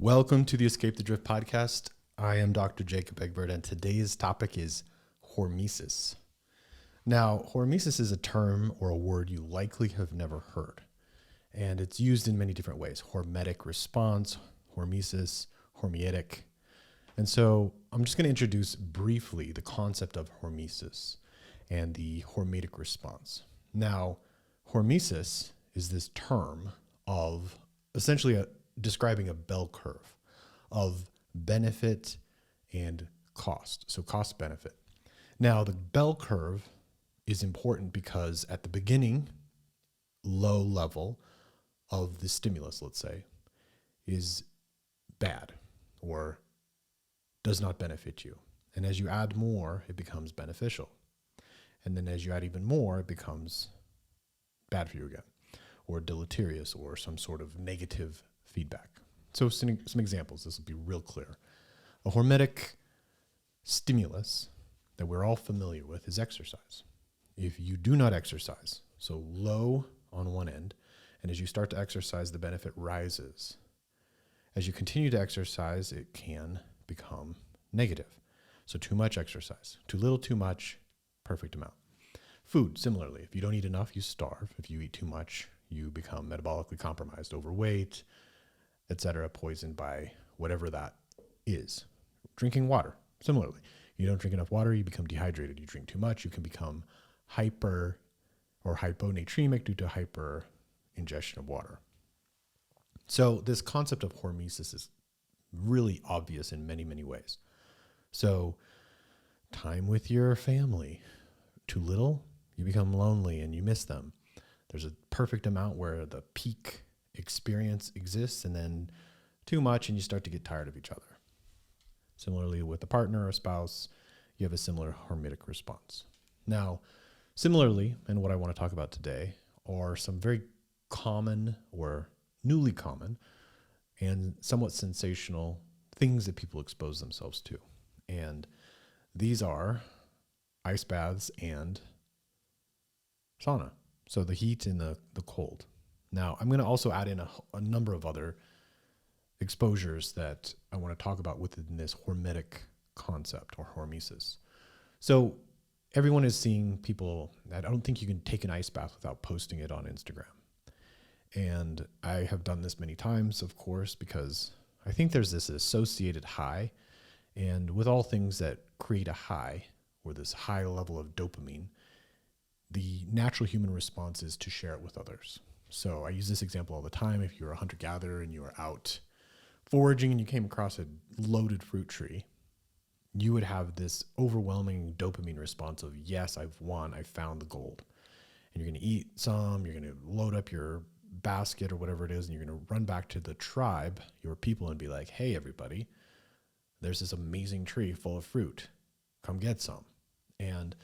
Welcome to the Escape the Drift podcast. I am Dr. Jacob Egbert, and today's topic is hormesis. Now, hormesis is a term or a word you likely have never heard, and it's used in many different ways. Hormetic response, hormesis, hormetic. And so I'm just going to introduce briefly the concept of hormesis and the hormetic response. Now, hormesis is this term of essentially describing a bell curve of benefit and cost. So cost benefit. Now the bell curve is important because at the beginning, low level of the stimulus, let's say, is bad or does not benefit you. And as you add more, it becomes beneficial. And then as you add even more, it becomes bad for you again, or deleterious, or some sort of negative feedback. So some examples, this will be real clear. A hormetic stimulus that we're all familiar with is exercise. If you do not exercise, so low on one end, and as you start to exercise, the benefit rises. As you continue to exercise, it can become negative. So too much exercise, too little, too much, perfect amount. Food, similarly, if you don't eat enough, you starve. If you eat too much, you become metabolically compromised, overweight, etc., poisoned by whatever that is. Drinking water, similarly. You don't drink enough water, you become dehydrated. You drink too much, you can become hyper or hyponatremic due to hyper ingestion of water. So this concept of hormesis is really obvious in many, many ways. So time with your family. Too little, you become lonely and you miss them. There's a perfect amount where the peak experience exists, and then too much and you start to get tired of each other. Similarly, with a partner or a spouse, you have a similar hormetic response. Now, similarly, and what I want to talk about today are some very common or newly common and somewhat sensational things that people expose themselves to. And these are ice baths and sauna. So the heat and the cold. Now, I'm going to also add in a number of other exposures that I want to talk about within this hormetic concept or hormesis. So everyone is seeing people that I don't think you can take an ice bath without posting it on Instagram. And I have done this many times, of course, because I think there's this associated high. And with all things that create a high or this high level of dopamine, the natural human response is to share it with others. So I use this example all the time. If you're a hunter-gatherer and you are out foraging and you came across a loaded fruit tree, you would have this overwhelming dopamine response of, yes, I've won, I found the gold. And you're going to eat some, you're going to load up your basket or whatever it is, and you're going to run back to the tribe, your people, and be like, hey, everybody, there's this amazing tree full of fruit. Come get some. And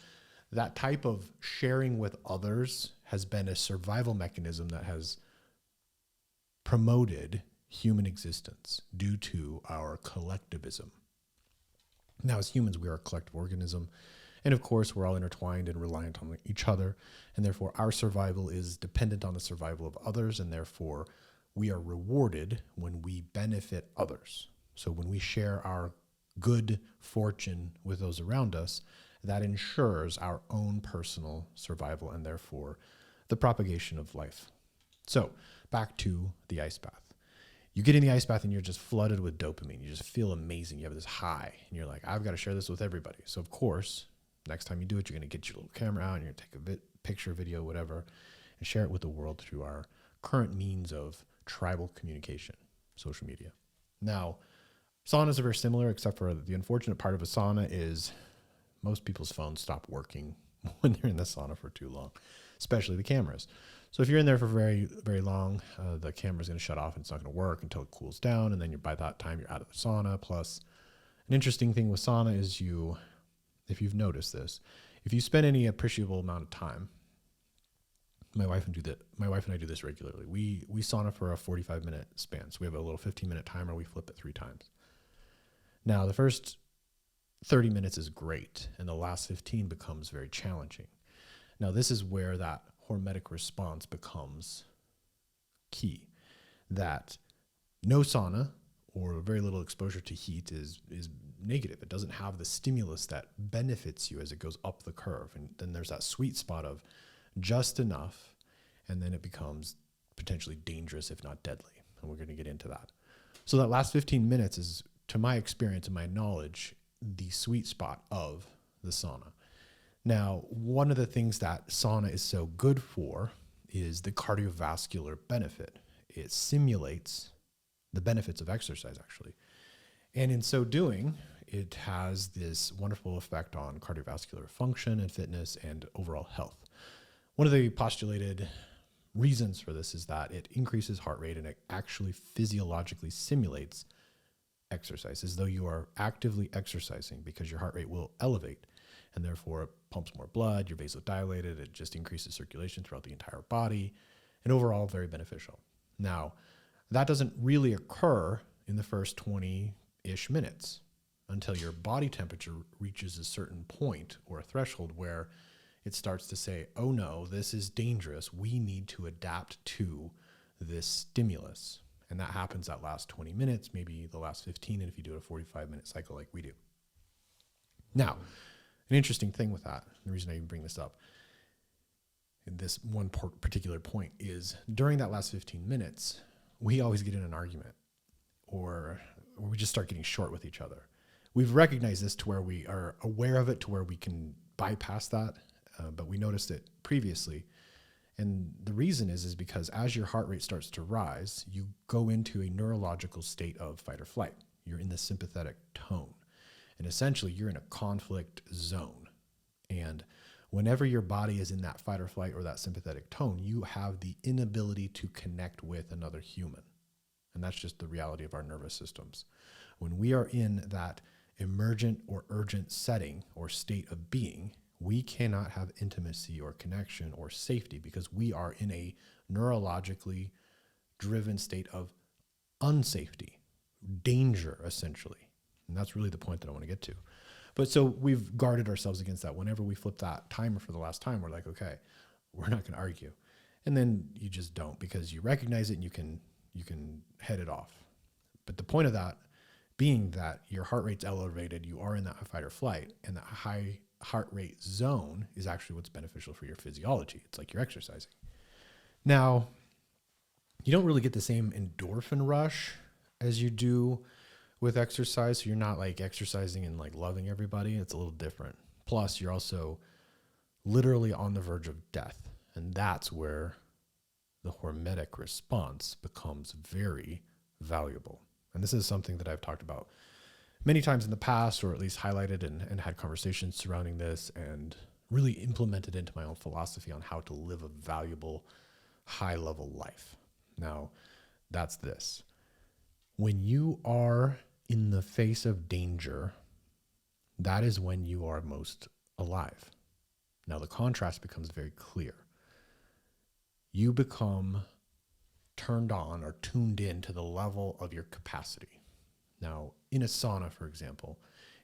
that type of sharing with others has been a survival mechanism that has promoted human existence due to our collectivism. Now, as humans, we are a collective organism. And of course, we're all intertwined and reliant on each other. And therefore, our survival is dependent on the survival of others. And therefore, we are rewarded when we benefit others. So when we share our good fortune with those around us, that ensures our own personal survival and therefore the propagation of life. So back to the ice bath. You get in the ice bath and you're just flooded with dopamine. You just feel amazing. You have this high and you're like, I've got to share this with everybody. So of course, next time you do it, you're going to get your little camera out and you're going to take a picture, video, whatever, and share it with the world through our current means of tribal communication, social media. Now, saunas are very similar, except for the unfortunate part of a sauna is most people's phones stop working when they're in the sauna for too long, especially the cameras. So if you're in there for very, very long, the camera's going to shut off and it's not going to work until it cools down. And then by that time, you're out of the sauna. Plus, an interesting thing with sauna is if you've noticed this, if you spend any appreciable amount of time, my wife and I do this regularly. We sauna for a 45-minute span. So we have a little 15-minute timer. We flip it 3 times. Now, the first 30 minutes is great, and the last 15 becomes very challenging. Now, this is where that hormetic response becomes key. That no sauna or very little exposure to heat is negative. It doesn't have the stimulus that benefits you as it goes up the curve. And then there's that sweet spot of just enough, and then it becomes potentially dangerous, if not deadly. And we're going to get into that. So that last 15 minutes is, to my experience and my knowledge, the sweet spot of the sauna. Now, one of the things that sauna is so good for is the cardiovascular benefit. It simulates the benefits of exercise, actually. And in so doing, it has this wonderful effect on cardiovascular function and fitness and overall health. One of the postulated reasons for this is that it increases heart rate and it actually physiologically simulates exercise, as though you are actively exercising, because your heart rate will elevate and therefore it pumps more blood, you're vasodilated, it just increases circulation throughout the entire body, and overall very beneficial. Now, that doesn't really occur in the first 20-ish minutes until your body temperature reaches a certain point or a threshold where it starts to say, oh no, this is dangerous. We need to adapt to this stimulus. And that happens that last 20 minutes, maybe the last 15, and if you do a 45-minute cycle like we do. Now, an interesting thing with that, the reason I even bring this up, in this one particular point, is during that last 15 minutes, we always get in an argument or we just start getting short with each other. We've recognized this to where we are aware of it, to where we can bypass that, but we noticed it previously. And the reason is because as your heart rate starts to rise, you go into a neurological state of fight or flight. You're in the sympathetic tone. And essentially, you're in a conflict zone. And whenever your body is in that fight or flight or that sympathetic tone, you have the inability to connect with another human. And that's just the reality of our nervous systems. When we are in that emergent or urgent setting or state of being, we cannot have intimacy or connection or safety because we are in a neurologically driven state of unsafety, danger, essentially. And that's really the point that I want to get to. But so we've guarded ourselves against that. Whenever we flip that timer for the last time, we're like, okay, we're not going to argue. And then you just don't, because you recognize it and you can head it off. But the point of that being that your heart rate's elevated, you are in that fight or flight, and that high heart rate zone is actually what's beneficial for your physiology. It's like you're exercising. Now, you don't really get the same endorphin rush as you do with exercise. So you're not like exercising and like loving everybody. It's a little different. Plus, you're also literally on the verge of death. And that's where the hormetic response becomes very valuable. And this is something that I've talked about many times in the past, or at least highlighted and had conversations surrounding this and really implemented into my own philosophy on how to live a valuable, high-level life. Now, that's this. When you are in the face of danger, that is when you are most alive. Now, the contrast becomes very clear. You become turned on or tuned in to the level of your capacity. Now, in a sauna, for example,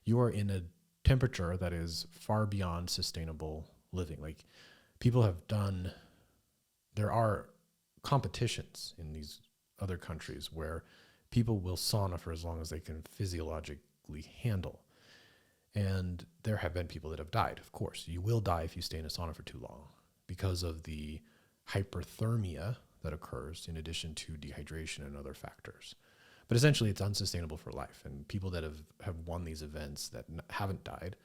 you are in a temperature that is far beyond sustainable living. Like, people have done, there are competitions in these other countries where people will sauna for as long as they can physiologically handle. And there have been people that have died, of course. You will die if you stay in a sauna for too long because of the hyperthermia that occurs in addition to dehydration and other factors. But essentially, it's unsustainable for life. And people that have won these events that haven't died,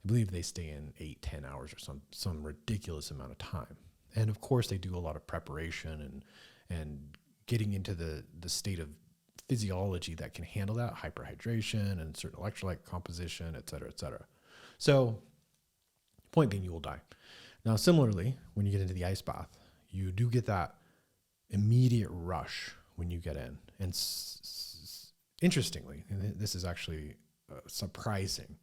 I believe they stay in 8-10 hours or some ridiculous amount of time. And of course, they do a lot of preparation and getting into the state of physiology that can handle that, hyperhydration and certain electrolyte composition, et cetera, et cetera. So, point being, you will die. Now, similarly, when you get into the ice bath, you do get that immediate rush when you get in. And interestingly, and this is actually surprising,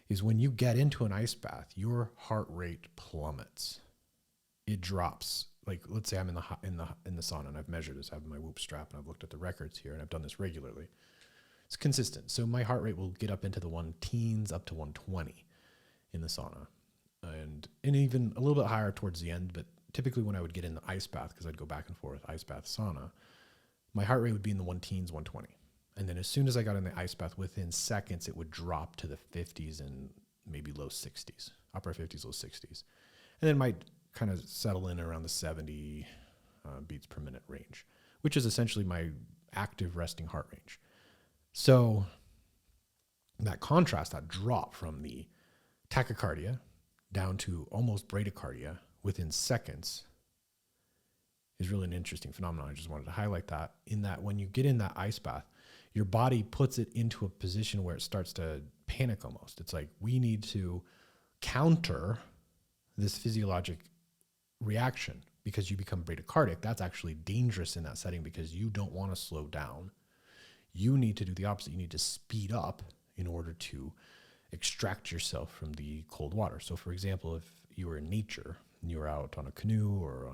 is when you get into an ice bath, your heart rate plummets. It drops. Like, let's say I'm in the sauna and I've measured this. I have my Whoop strap and I've looked at the records here and I've done this regularly. It's consistent. So my heart rate will get up into the 110s up to 120 in the sauna, and even a little bit higher towards the end. But typically when I would get in the ice bath, because I'd go back and forth ice bath sauna, my heart rate would be in the 110s, 120. And then as soon as I got in the ice bath, within seconds, it would drop to the 50s and maybe low 60s, upper 50s, low 60s. And then it might kind of settle in around the 70 beats per minute range, which is essentially my active resting heart range. So that contrast, that drop from the tachycardia down to almost bradycardia within seconds is really an interesting phenomenon. I just wanted to highlight that, in that when you get in that ice bath, your body puts it into a position where it starts to panic almost. It's like, we need to counter this physiologic reaction because you become bradycardic. That's actually dangerous in that setting because you don't want to slow down. You need to do the opposite. You need to speed up in order to extract yourself from the cold water. So for example, if you were in nature and you were out on a canoe or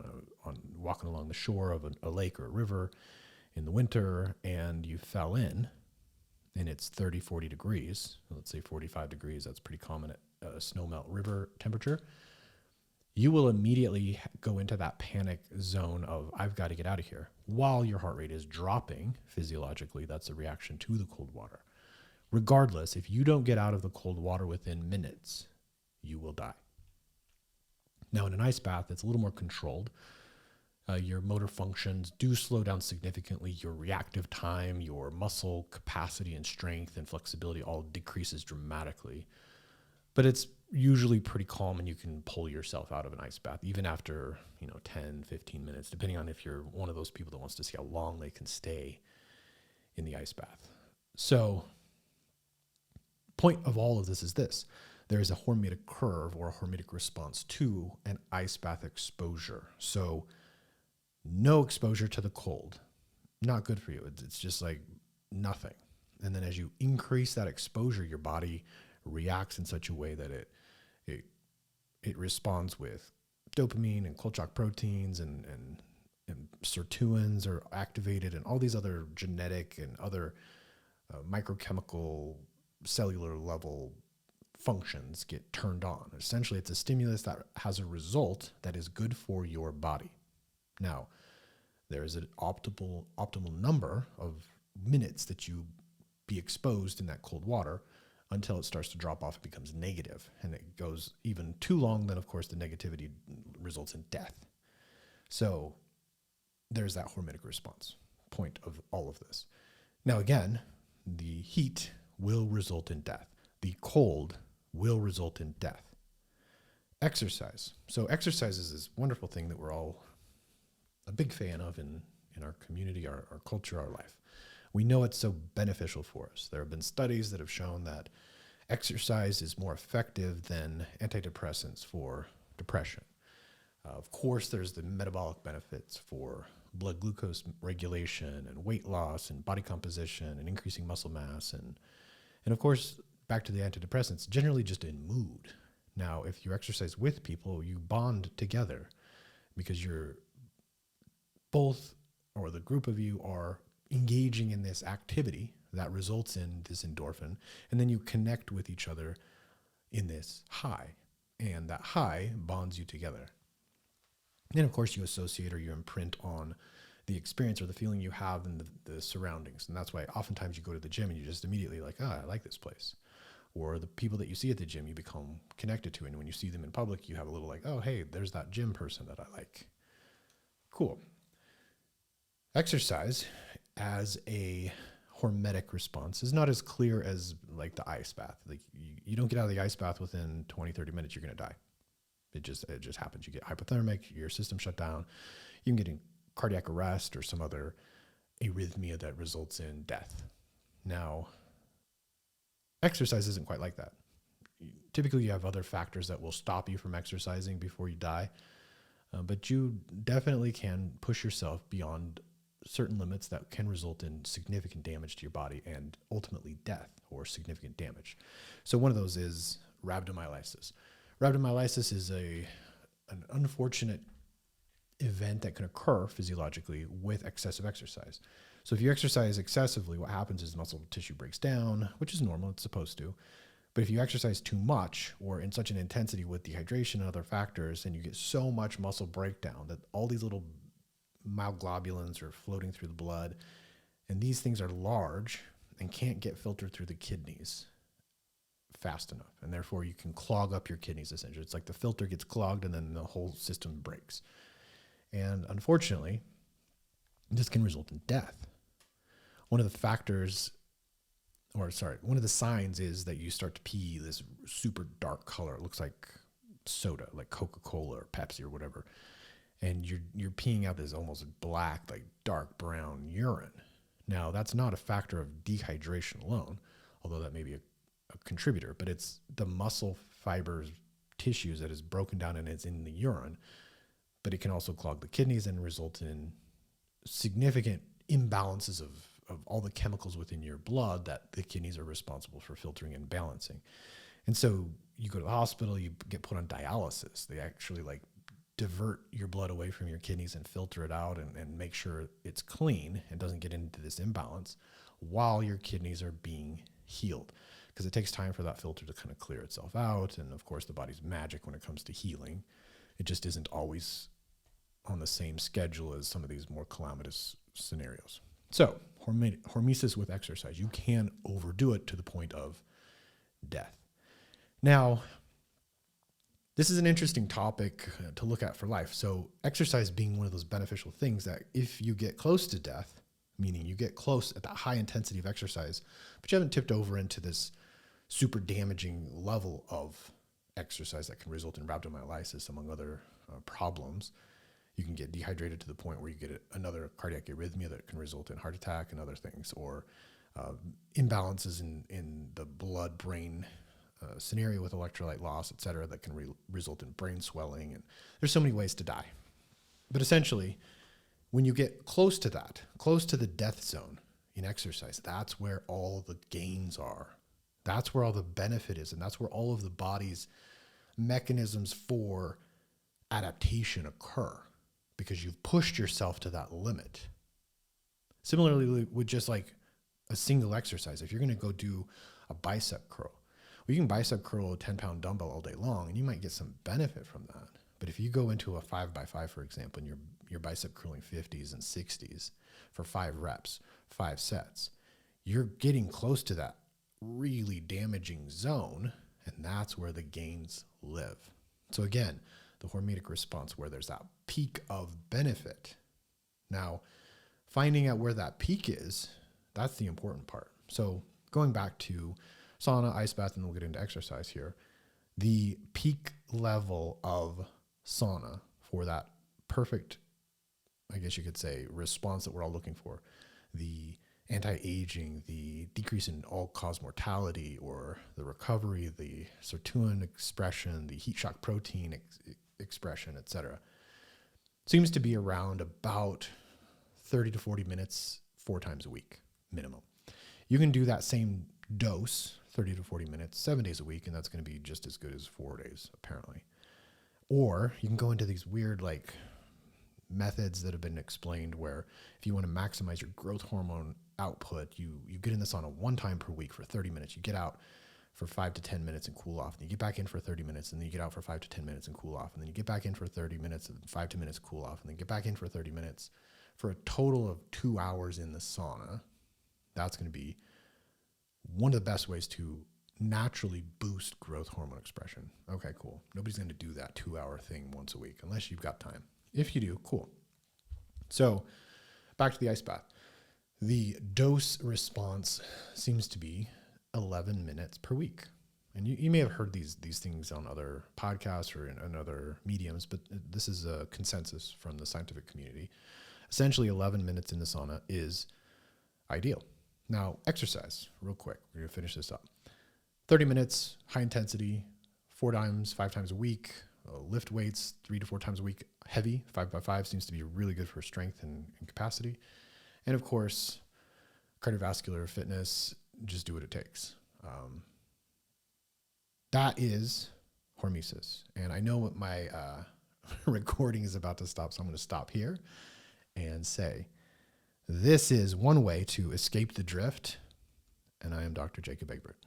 on walking along the shore of a lake or a river in the winter and you fell in and it's 30, 40 degrees, let's say 45 degrees, that's pretty common at snowmelt river temperature, you will immediately go into that panic zone of, I've got to get out of here. While your heart rate is dropping physiologically, that's a reaction to the cold water. Regardless, if you don't get out of the cold water within minutes, you will die. Now, in an ice bath, it's a little more controlled. Your motor functions do slow down significantly. Your reactive time, your muscle capacity and strength and flexibility all decreases dramatically. But it's usually pretty calm and you can pull yourself out of an ice bath, even after 10, 15 minutes, depending on if you're one of those people that wants to see how long they can stay in the ice bath. So, point of all of this is this. There is a hormetic curve or a hormetic response to an ice bath exposure. So no exposure to the cold, not good for you. It's just like nothing. And then as you increase that exposure, your body reacts in such a way that it responds with dopamine and Kolchak proteins and sirtuins are activated and all these other genetic and other microchemical cellular level functions get turned on. Essentially, it's a stimulus that has a result that is good for your body. Now, there is an optimal number of minutes that you be exposed in that cold water until it starts to drop off and becomes negative. And it goes even too long, then of course the negativity results in death. So there's that hormetic response, point of all of this. Now again, the heat will result in death. The cold will result in death. Exercise. So exercise is this wonderful thing that we're all a big fan of in our community, our culture, our life. We know it's so beneficial for us. There have been studies that have shown that exercise is more effective than antidepressants for depression. Of course, there's the metabolic benefits for blood glucose regulation and weight loss and body composition and increasing muscle mass. And of course, back to the antidepressants, generally just in mood. Now, if you exercise with people, you bond together because you're both, or the group of you are engaging in this activity that results in this endorphin, and then you connect with each other in this high, and that high bonds you together. And of course you associate or you imprint on the experience or the feeling you have in the surroundings. And that's why oftentimes you go to the gym and you just immediately like, I like this place. Or the people that you see at the gym, you become connected to. And when you see them in public, you have a little like, oh, hey, there's that gym person that I like. Cool. Exercise as a hormetic response is not as clear as like the ice bath. Like you don't get out of the ice bath within 20, 30 minutes, you're going to die. It just happens. You get hypothermic, your system shut down. You can get in cardiac arrest or some other arrhythmia that results in death. Now, exercise isn't quite like that. Typically, you have other factors that will stop you from exercising before you die, but you definitely can push yourself beyond certain limits that can result in significant damage to your body and ultimately death or significant damage. So one of those is rhabdomyolysis. Rhabdomyolysis is an unfortunate event that can occur physiologically with excessive exercise. So if you exercise excessively, what happens is muscle tissue breaks down, which is normal, it's supposed to. But if you exercise too much or in such an intensity with dehydration and other factors, then you get so much muscle breakdown that all these little myoglobulins are floating through the blood. And these things are large and can't get filtered through the kidneys fast enough. And therefore you can clog up your kidneys essentially. It's like the filter gets clogged and then the whole system breaks. And unfortunately, this can result in death. One of the signs is that you start to pee this super dark color. It looks like soda, like Coca-Cola or Pepsi or whatever. And you're peeing out this almost black, like dark brown urine. Now, that's not a factor of dehydration alone, although that may be a contributor, but it's the muscle fibers, tissues that is broken down and it's in the urine. But it can also clog the kidneys and result in significant imbalances of all the chemicals within your blood that the kidneys are responsible for filtering and balancing. And so you go to the hospital, you get put on dialysis. They actually like divert your blood away from your kidneys and filter it out and make sure it's clean and doesn't get into this imbalance while your kidneys are being healed. Because it takes time for that filter to kind of clear itself out. And of course, the body's magic when it comes to healing. It just isn't always on the same schedule as some of these more calamitous scenarios. So, hormesis with exercise. You can overdo it to the point of death. Now, this is an interesting topic to look at for life. So, exercise being one of those beneficial things that if you get close to death, meaning you get close at that high intensity of exercise, but you haven't tipped over into this super damaging level of exercise that can result in rhabdomyolysis, among other problems. You can get dehydrated to the point where you get another cardiac arrhythmia that can result in heart attack and other things, or imbalances in the blood-brain scenario with electrolyte loss, et cetera, that can result in brain swelling. And there's so many ways to die. But essentially, when you get close to that, close to the death zone in exercise, that's where all the gains are. That's where all the benefit is. And that's where all of the body's mechanisms for adaptation occur, because you've pushed yourself to that limit. Similarly, with just like a single exercise, if you're going to go do a bicep curl, well, you can bicep curl a 10-pound dumbbell all day long, and you might get some benefit from that. But if you go into a 5x5, for example, and you're bicep curling 50s and 60s for 5 reps, 5 sets, you're getting close to that really damaging zone, and that's where the gains live. So again, the hormetic response, where there's that peak of benefit. Now, finding out where that peak is, that's the important part. So going back to sauna, ice bath, and then we'll get into exercise here, the peak level of sauna for that perfect, I guess you could say, response that we're all looking for, the anti-aging, the decrease in all-cause mortality, or the recovery, the sirtuin expression, the heat shock protein expression, etc., seems to be around about 30 to 40 minutes 4 times a week minimum. You can do that same dose, 30 to 40 minutes, 7 days a week, and that's going to be just as good as 4 days, apparently. Or you can go into these weird like methods that have been explained where if you want to maximize your growth hormone output, you get in the sauna 1 time per week for 30 minutes. You get out for 5 to 10 minutes and cool off. And you get back in for 30 minutes, and then you get out for 5 to 10 minutes and cool off. And then you get back in for 30 minutes and 5 to 10 minutes, cool off. And then get back in for 30 minutes for a total of 2 hours in the sauna. That's going to be one of the best ways to naturally boost growth hormone expression. Okay, cool. Nobody's going to do that 2-hour thing once a week unless you've got time. If you do, cool. So back to the ice bath. The dose response seems to be 11 minutes per week. And you may have heard these things on other podcasts or in other mediums, but this is a consensus from the scientific community. Essentially, 11 minutes in the sauna is ideal. Now, exercise, real quick. We're going to finish this up. 30 minutes, high intensity, 4 times, 5 times a week. Lift weights 3 to 4 times a week. Heavy, 5x5 seems to be really good for strength and capacity. And of course, cardiovascular fitness, just do what it takes. That is hormesis. And I know what my recording is about to stop, so I'm going to stop here and say, this is one way to escape the drift. And I am Dr. Jacob Egbert.